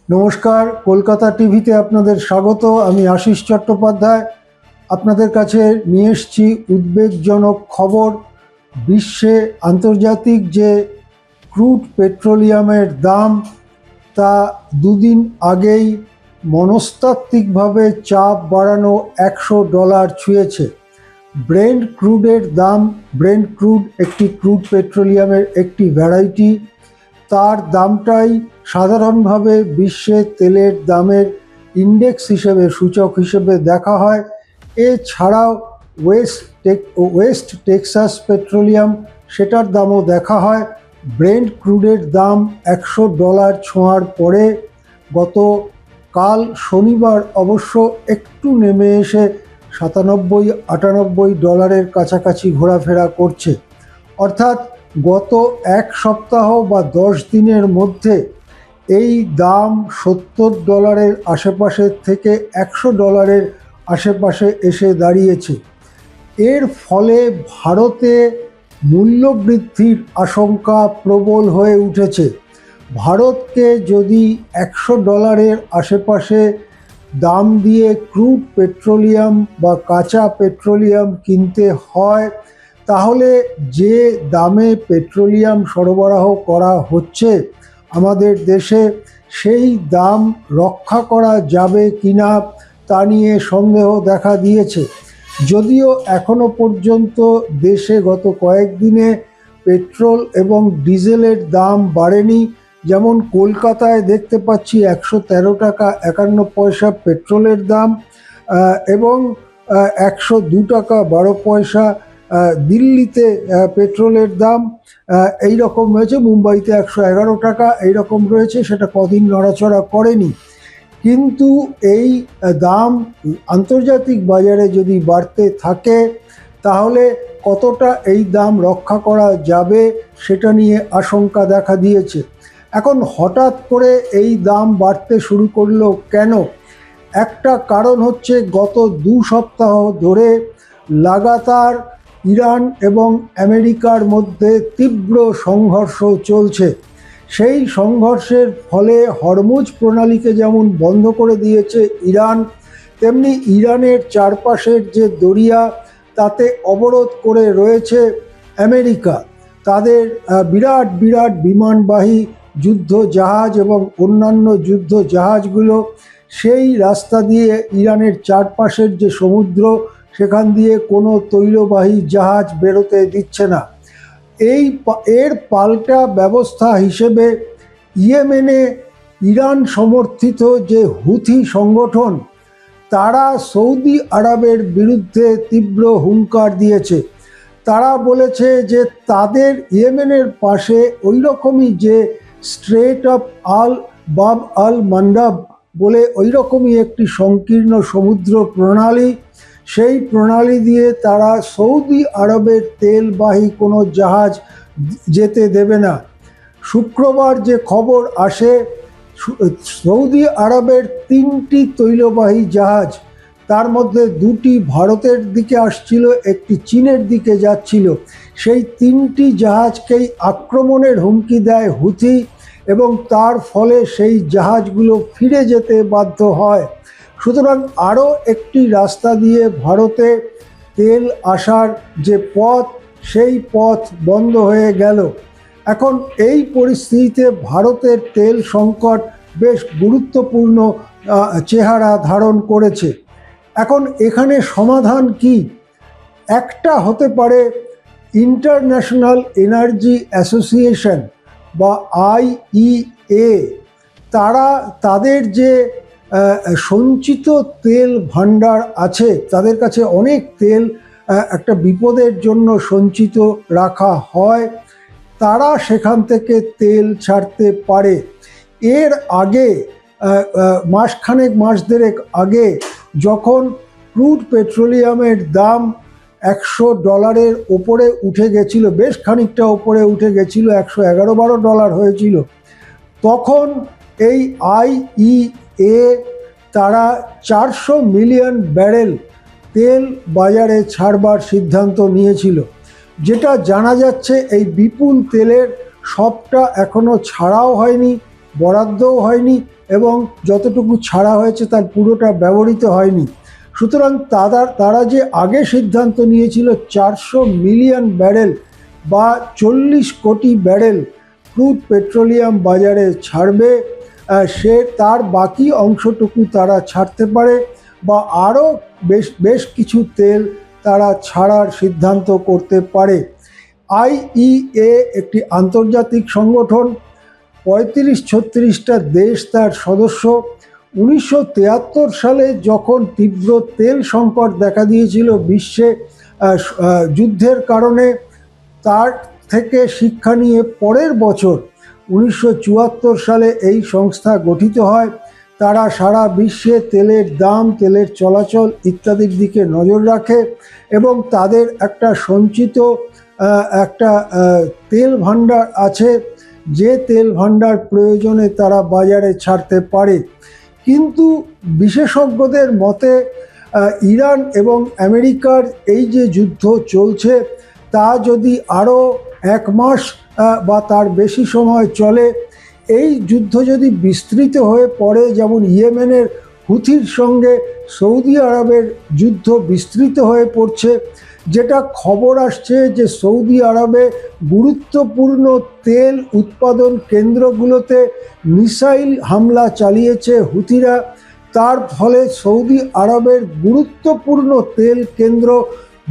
নমস্কার, কলকাতা টিভিতে আপনাদের স্বাগত। আমি আশিস চট্টোপাধ্যায় আপনাদের কাছে নিয়ে এসেছি উদ্বেগজনক খবর। বিশ্বে আন্তর্জাতিক যে ক্রুড পেট্রোলিয়ামের দাম তা দুদিন আগেই মনস্তাত্ত্বিকভাবে চাপ বাড়ানো $100 ছুঁয়েছে। ব্রেন্ট ক্রুডের দাম, ব্রেন্ট ক্রুড একটি ক্রুড পেট্রোলিয়ামের একটি ভ্যারাইটি, তার দামটাই সাধারণভাবে বিশ্বে তেলের দামের ইন্ডেক্স হিসেবে, সূচক হিসেবে দেখা হয়। এছাড়াও ওয়েস্ট টেক্সাস পেট্রোলিয়াম, সেটার দামও দেখা হয়। ব্রেন্ট ক্রুডের দাম $100 ছোঁয়ার পরে গতকাল শনিবার অবশ্য একটু নেমে এসে $97-98 কাছাকাছি ঘোরাফেরা করছে। অর্থাৎ গত এক সপ্তাহ বা 10 দিনের মধ্যে এই দাম $70 আশেপাশে থেকে $100 আশেপাশে এসে দাঁড়িয়েছে। এর ফলে ভারতে মূল্যবৃদ্ধির আশঙ্কা প্রবল হয়ে উঠেছে। ভারতকে যদি $100 আশেপাশে দাম দিয়ে ক্রুড পেট্রোলিয়াম বা কাঁচা পেট্রোলিয়াম কিনতে হয়, তাহলে যে দামে পেট্রোলিয়াম সরবরাহ করা হচ্ছে আমাদের দেশে, সেই দাম রক্ষা করা যাবে কিনা তা নিয়ে সন্দেহ দেখা দিয়েছে। যদিও এখনো পর্যন্ত দেশে গত কয়েকদিনে পেট্রোল এবং ডিজেলের দাম বাড়েনি। যেমন কলকাতায় দেখতে পাচ্ছি $113.51 পেট্রোলের দাম এবং $102.12 দিল্লিতে পেট্রোলের দাম এই রকম রয়েছে। মুম্বাইতে $111 এইরকম রয়েছে, সেটা কদিন নড়াচড়া করেনি। কিন্তু এই দাম আন্তর্জাতিক বাজারে যদি বাড়তে থাকে তাহলে কতটা এই দাম রক্ষা করা যাবে সেটা নিয়ে আশঙ্কা দেখা দিয়েছে। এখন হঠাৎ করে এই দাম বাড়তে শুরু করলো কেন? একটা কারণ হচ্ছে গত 2 সপ্তাহ ধরে লাগাতার ইরান এবং আমেরিকার মধ্যে তীব্র সংঘর্ষ চলছে। সেই সংঘর্ষের ফলে হরমুজ প্রণালীকে যেমন বন্ধ করে দিয়েছে ইরান, তেমনি ইরানের চারপাশের যে দরিয়া তাতে অবরোধ করে রয়েছে আমেরিকা। তাদের বিরাট বিরাট বিমানবাহী যুদ্ধ জাহাজ এবং অন্যান্য যুদ্ধ জাহাজগুলো সেই রাস্তা দিয়ে ইরানের চারপাশের যে সমুদ্র, সেখান দিয়ে কোনো তৈলবাহী জাহাজ বেরোতে দিচ্ছে না। এর পাল্টা ব্যবস্থা হিসেবে ইয়েমেনে ইরান সমর্থিত যে হুথি সংগঠন, তারা সৌদি আরবের বিরুদ্ধে তীব্র হুঙ্কার দিয়েছে। তারা বলেছে যে তাদের ইয়েমেনের পাশে ওই রকমই যে স্ট্রেট অফ আল বাব আল মান্দাব বলে ওই রকমই একটি সংকীর্ণ সমুদ্র প্রণালী, সেই প্রণালী দিয়ে তারা সৌদি আরবের তেলবাহী কোনো জাহাজ যেতে দেবে না। শুক্রবার যে খবর আসে, সৌদি আরবের 3টি তৈলবাহী জাহাজ, তার মধ্যে 2টি ভারতের দিকে আসছিল, একটি চীনের দিকে যাচ্ছিল, সেই 3টি জাহাজকেই আক্রমণের হুমকি দেয় হুথি এবং তার ফলে সেই জাহাজগুলো ফিরে যেতে বাধ্য হয়। সুতরাং আরও একটি রাস্তা দিয়ে ভারতে তেল আসার যে পথ, সেই পথ বন্ধ হয়ে গেল। এখন এই পরিস্থিতিতে ভারতের তেল সংকট বেশ গুরুত্বপূর্ণ চেহারা ধারণ করেছে। এখন এখানে সমাধান কি? একটা হতে পারে ইন্টারন্যাশনাল এনার্জি অ্যাসোসিয়েশন বা IEA, তারা তাদের যে সঞ্চিত তেল ভাণ্ডার আছে, তাদের কাছে অনেক তেল একটা বিপদের জন্য সঞ্চিত রাখা হয়, তারা সেখান থেকে তেল ছাড়তে পারে। এর আগে মাস দেড়েক আগে যখন ক্রুড পেট্রোলিয়ামের দাম $100 ওপরে উঠে গেছিল, বেশ খানিকটা ওপরে উঠে গেছিল, $111-12 হয়েছিল, তখন এই IEA তারা 400 মিলিয়ন ব্যারেল তেল বাজারে ছাড়বার সিদ্ধান্ত নিয়েছিল। যেটা জানা যাচ্ছে এই বিপুল তেলের সবটা এখনো ছাড়াও হয়নি, বরাদ্দও হয়নি এবং যতটুকু ছাড়া হয়েছে তার পুরোটা ব্যবহৃত হয়নি। সুতরাং তারা যে আগে সিদ্ধান্ত নিয়েছিল 400 মিলিয়ন ব্যারেল বা 40 কোটি ব্যারেল ক্রুড পেট্রোলিয়াম বাজারে ছাড়বে, সে তার বাকি অংশটুকু তারা ছাড়তে পারে বা আরও বেশ কিছু তেল তারা ছাড়ার সিদ্ধান্ত করতে পারে। IEA একটি আন্তর্জাতিক সংগঠন, 35-36টা দেশ তার সদস্য। 1973 সালে যখন তীব্র তেল সংকট দেখা দিয়েছিল বিশ্বে যুদ্ধের কারণে, তার থেকে শিক্ষা নিয়ে পরের বছর 1974 সালে এই সংস্থা গঠিত হয়। তারা সারা বিশ্বে তেলের দাম, তেলের চলাচল ইত্যাদির দিকে নজর রাখে এবং তাদের একটা সঞ্চিত একটা তেল ভাণ্ডার আছে, যে তেল ভাণ্ডার প্রয়োজনে তারা বাজারে ছাড়তে পারে। কিন্তু বিশেষজ্ঞদের মতে ইরান এবং আমেরিকার এই যে যুদ্ধ চলছে তা যদি আরও 1 মাস বা তার বেশি সময় চলে, এই যুদ্ধ যদি বিস্তৃত হয়ে পড়ে, যেমন ইয়েমেনের হুথির সঙ্গে সৌদি আরবের যুদ্ধ বিস্তৃত হয়ে পড়ছে, যেটা খবর আসছে যে সৌদি আরবে গুরুত্বপূর্ণ তেল উৎপাদন কেন্দ্রগুলোতে মিসাইল হামলা চালিয়েছে হুথিরা, তার ফলে সৌদি আরবের গুরুত্বপূর্ণ তেল কেন্দ্র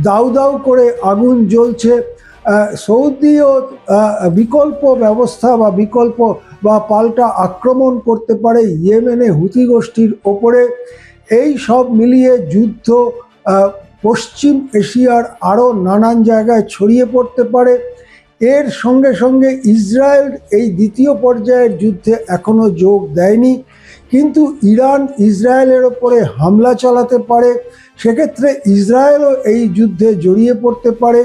দাউ দাউ করে আগুন জ্বলছে। সৌদিও বিকল্প ব্যবস্থা বা পাল্টা আক্রমণ করতে পারে ইয়েমেনে হুথি গোষ্ঠীর ওপরে। এই সব মিলিয়ে যুদ্ধ পশ্চিম এশিয়ার আরও নানান জায়গায় ছড়িয়ে পড়তে পারে। এর সঙ্গে সঙ্গে ইসরায়েল এই দ্বিতীয় পর্যায়ের যুদ্ধে এখনও যোগ দেয়নি, কিন্তু ইরান ইসরায়েলের ওপরে হামলা চালাতে পারে, সেক্ষেত্রে ইসরায়েলও এই যুদ্ধে জড়িয়ে পড়তে পারে।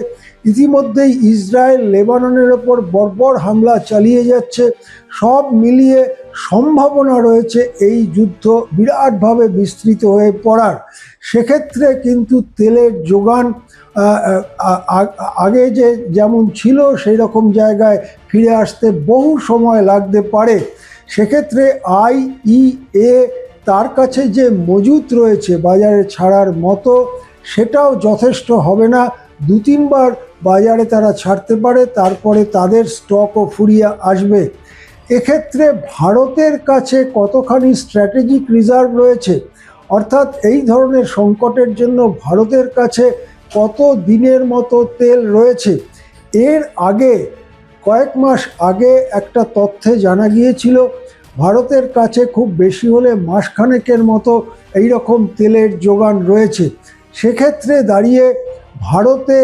ইতিমধ্যেই ইসরায়েল লেবাননের ওপর বর্বর হামলা চালিয়ে যাচ্ছে। সব মিলিয়ে সম্ভাবনা রয়েছে এই যুদ্ধ বিরাটভাবে বিস্তৃত হয়ে পড়ার। সেক্ষেত্রে কিন্তু তেলের যোগান আগে যেমন ছিল সেই রকম জায়গায় ফিরে আসতে বহু সময় লাগতে পারে। সেক্ষেত্রে IEA তার কাছে যে মজুত রয়েছে বাজারে ছাড়ার মতো, সেটাও যথেষ্ট হবে না। 2-3 বার বাজারে তারা ছাড়তে পারে, তারপরে তাদের স্টকও ফুরিয়ে আসবে। এক্ষেত্রে ভারতের কাছে কতখানি স্ট্র্যাটেজিক রিজার্ভ রয়েছে, অর্থাৎ এই ধরনের সংকটের জন্য ভারতের কাছে কত দিনের মতো তেল রয়েছে, এর আগে কয়েক মাস আগে একটা তথ্যে জানা গিয়েছিল ভারতের কাছে খুব বেশি হলে মাসখানেকের মতো এই রকম তেলের যোগান রয়েছে। সেক্ষেত্রে দাঁড়িয়ে ভারতে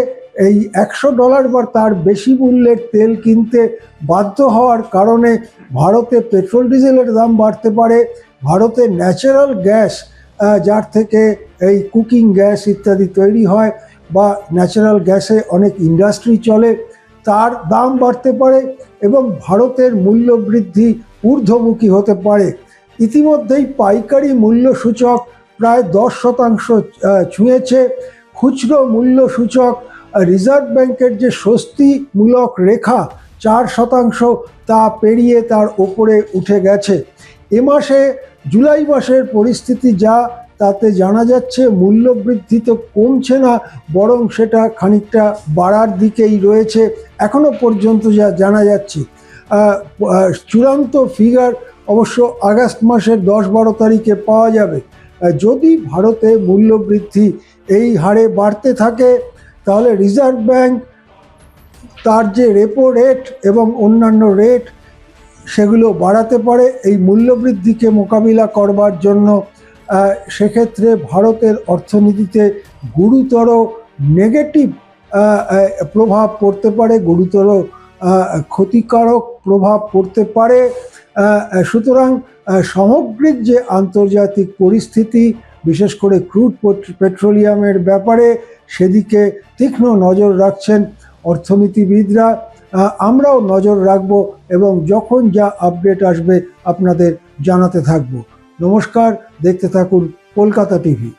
এই $100 বা তার বেশি মূল্যের তেল কিনতে বাধ্য হওয়ার কারণে ভারতে পেট্রোল ডিজেলের দাম বাড়তে পারে। ভারতে ন্যাচারাল গ্যাস, যার থেকে এই কুকিং গ্যাস ইত্যাদি তৈরি হয় বা ন্যাচারাল গ্যাসে অনেক ইন্ডাস্ট্রি চলে, তার দাম বাড়তে পারে এবং ভারতের মূল্য বৃদ্ধি ঊর্ধ্বমুখী হতে পারে। ইতিমধ্যেই পাইকারি মূল্য সূচক প্রায় 10% ছুঁয়েছে। খুচরো মূল্য সূচক রিজার্ভ ব্যাংকের যে স্বস্তিমূলক রেখা 4%, তা পেরিয়ে তার ওপরে উঠে গেছে। এ মাসে জুলাই মাসের পরিস্থিতি যা, তাতে জানা যাচ্ছে মূল্যবৃদ্ধি তো কমছে না, বরং সেটা খানিকটা বাড়ার দিকেই রয়েছে এখনো পর্যন্ত যা জানা যাচ্ছে। চূড়ান্ত ফিগার অবশ্য আগস্ট মাসের 10-12 তারিখে পাওয়া যাবে। যদি ভারতে মূল্যবৃদ্ধি এই হারে বাড়তে থাকে, তাহলে রিজার্ভ ব্যাংক তার যে রেপো রেট এবং অন্যান্য রেট সেগুলো বাড়াতে পারে এই মূল্যবৃদ্ধিকে মোকাবিলা করবার জন্য। সেক্ষেত্রে ভারতের অর্থনীতিতে গুরুতর নেগেটিভ প্রভাব পড়তে পারে, গুরুতর ক্ষতিকারক প্রভাব পড়তে পারে। সুতরাং সামগ্রিক যে আন্তর্জাতিক পরিস্থিতি, বিশেষ করে ক্রুড পেট্রোলিয়ামের ব্যাপারে, সেদিকে তীক্ষ্ণ নজর রাখছেন অর্থনীতিবিদরা। আমরাও নজর রাখব এবং যখন যা আপডেট আসবে আপনাদের জানাতে থাকব। নমস্কার, দেখতে থাকুন কলকাতা টিভি।